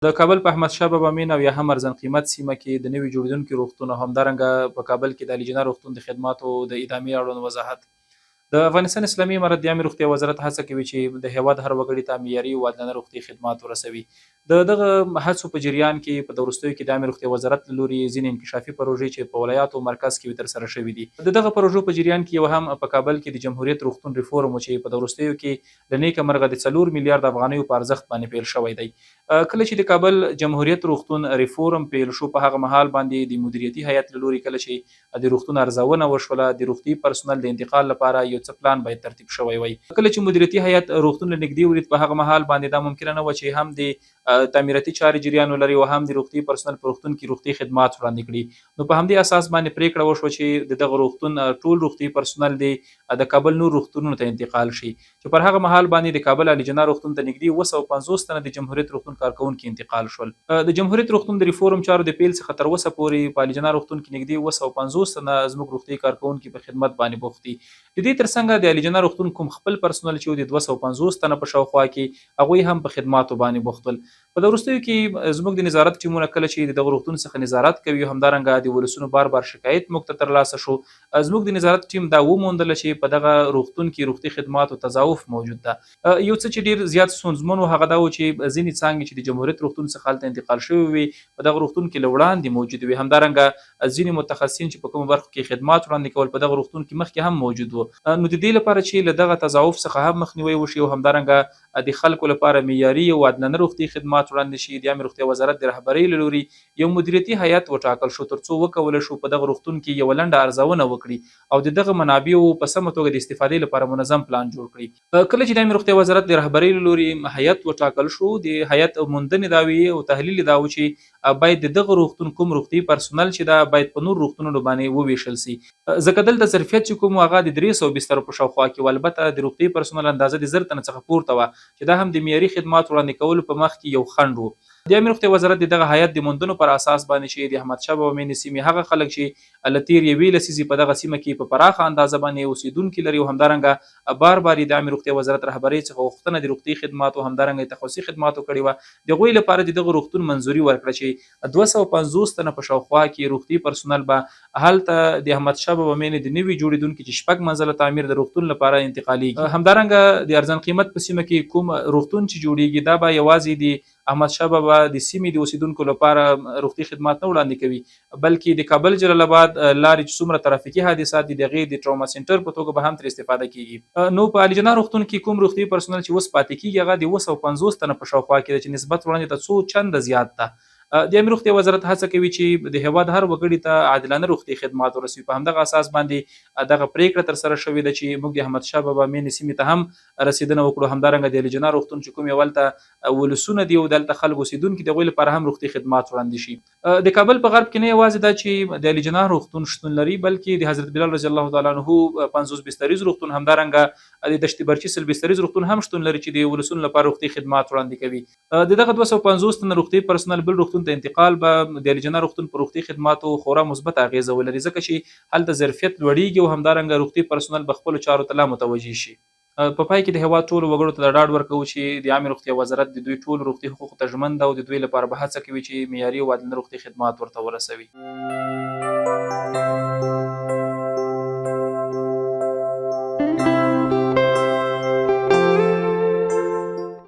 د کابل په احمدشاه بابا مین او یا هم ارزان قیمت سیمه کې د نوي جوړیدونکي روغتون او همدارنګه په کابل کې د علیجنا روغتون د خدماتو د ادامې اړوند وضاحت. د افغانستان اسلامي امارت د عامې روغتیا وزارت هڅه کوي چې د هیواد هر وګړي ته معیاري او عادلانه روغتي خدمات ورسوي. د دغه هڅو په جریان کې په وروستیو کې د عامې روغتیا وزارت له لوري ځینې انکشافي پروژې چې په ولایاتو او مرکز کې ترسره شوي دي. د دغه پروژو په جریان کې یو هم په کابل کې د جمهوریت روغتون ریفورم چې په وروستیو کې له نیکه مرغه د 4 میلیارډ افغانیو په ارزښت باندې پیل شوی دی. کله چې د کابل جمهوریت روغتون ریفورم پیل شو په هغه مهال باندې د مدیریتي هیئت له لوري کله چې د روغتون ارزونه وشوله د روغتي پرسونل د انتقال لپاره یو څه پلان باید ترتیب شوی وي. کله چې مدیریتي هیئت روغتون له نږدې ولید په هغه مهال باندې دا ممکنه نه و چې هم د تعمیراتي چارې جریان ولري او هم د روغتي پرسونل په روغتون کې روغتي خدمات وړاندې کړي. نو په همدې اساس باندې پریکړه وشوه چې دغه روغتون ټول روغتي پرسونل د کابل نور روغتونونو ته انتقال شي چې پر هغه مهال باندې د کابل علیجنا روغتون ته نږدې 250 تنه د جمهوریت روغتون کارکونکو انتقال شول. د جمهوریت روغتون د ریفورم چارو د پیل څخه تر اوسه پورې په علیجنا روغتون کې نږدې 250 تنه زموږ روغتي کارکونکو په خدمت باندې بوخت دي. د دې ترڅنګ د علیجنا روغتون کوم خپل پرسونل چې د 250 تنه په شاوخوا کې هغوی هم په خدماتو باندې بوخت ول. په وروستیو کې زموږ د نظارت ټیمونه کله چې د روغتون څخه نظارت کوي همدارنګه د ولسونو بار شکایت موږ ته ترلاسه شو. زموږ د نظارت ټیم دا وموندل چې په دغه روغتون کې روغتي خدماتو تضاعف موجود ده. یو څه چې ډیر زیات ستونزمن هغه دا و چې ځینې څانګې چې د جمهوریت روغتون څخه هلته انتقال شوی وي په دغه روغتون کې له وړاندې موجود وي. همدارنګه ځینې متخصصین چې په کومو برخو کې خدمات وړاندې کول په دغه روغتون کې مخکې هم موجود وو. نو د دې لپاره چې له دغه تضاعف څخه هم مخنیوي وشي او همدارنګه د خلکو لپاره معیاري او عادلانه روغتي خدمات وړاندې شي د عامې روغتیا وزارت د رهبرۍ له لوري یو مدیریتي هیئت وټاکل شو ترڅو وکولی شو په دغه روغتون کې یو لنډه ارزونه وکړي او د دغه منابعو په سمه توګه د استفادې لپاره منظم پلان جوړ کړي. کله چې د عامې روغتیا وزارت د رهبرۍ له لوري هیئت وټاکل شو د هیئت موندنې دا وي او تحلیل دا و چې باید دغه روغتون کوم روغتي پرسونل چې دا باید په نور روغتونونو باندې وویشل سي. ځکه دلته ظرفیت چې کوم هغه د 300 بسترو په شاوخوا کې البته د روغتي پرسونل اندازه د 1000 تنه څخه پورته وه چې دا هم د معیاري خدمات وړاندې کولو په مخ کې یو خنډ و. د عامې روغتیا وزارت دغه هیئت د موندنو پر اساس باندې چې د احمدشاه بابا مین سیمې هغه خلک چې له تیر یوې لسیزې په دغه سیمه کې په پراخه اندازه باندې اوسیدونکي لري او همدارنګه بار د عامې روغتیا وزارت رهبرۍ څخه غوښتنه د روغتي خدماتو همدارنګه تخصصي خدماتو کړې وه. د هغوی لپاره د دغه روغتون منظوري ورکړه چې 250 تنه په شاوخوا کې روغتي پرسونل به هلته د احمدشاه بابا مین د نوي جوړیدونکي چې 6 منزله تعمیر د روغتون لپاره انتقالیږي. همدارنګه د ارزان قیمت په سیمه کې کوم روغتون چې جوړیږي دا به یوازې د احمدشاه بابا د سیمې د اوسیدونکو لپاره روغتي خدمات نه وړاندې کوي بلکې د کابل جلال آباد لارې چې څومره ترافیکي حادثات دي د هغې د ټراما سنټر په توګه به هم تر استفاده کیږي. نو په علیجنا روغتون کې کوم روغتي پرسونل چې اوس پاتې کیږي هغه د 250 تنه په شاوخوا کې چې نسبت وړاندې ته څو چنده زیات ده. د عامې روغتیا وزارت هڅه کوي چې د هیواد هر وګړي ته عادلانه روغتي خدمات ورسوي. په همدغه اساس باندې دغه پریکړه ترسره شوې ده چې موږ د احمدشاه بابا مین سیمې ته هم رسیدنه وکړو. همدارنګه د علیجنا روغتون چې کوم یو هلته ولسونه دي او دلته خلک اوسیدونکي د هغوی لپاره هم روغتي خدمات وړاندې شي. د کابل په غرب کې نه یوازې دا چې د علیجنا روغتون شتون لري بلکې د حضرت بلال رضی الله تعالی عنه 50 بستریز روغتون همدارنګه د دشت برچي 30 بستریز روغتون هم شتون لري چې د ولسونو لپاره روغتي خدمات وړاندې کوي. دغه 250 تنه روغتي پرسونل بل روغتون ته انتقال به د علیجنا روغتون پر روغتي خدماتو خورا مثبت اغیزه ولري ځکه چې هلته ظرفیت لوړیږي او همدارنګه روغتي پرسونل به خپلو چارو ته لا متوجه شي. په پای کې د هیواد ټولو وګړو ته د ډاډ ورکوو چې د عامې روغتیا وزارت د دوی ټول روغتي حقوقو ته ژمن ده او د دوی لپاره به هڅه کوي چې معیاري او عادلانه روغتي خدمات ورته ورسوي.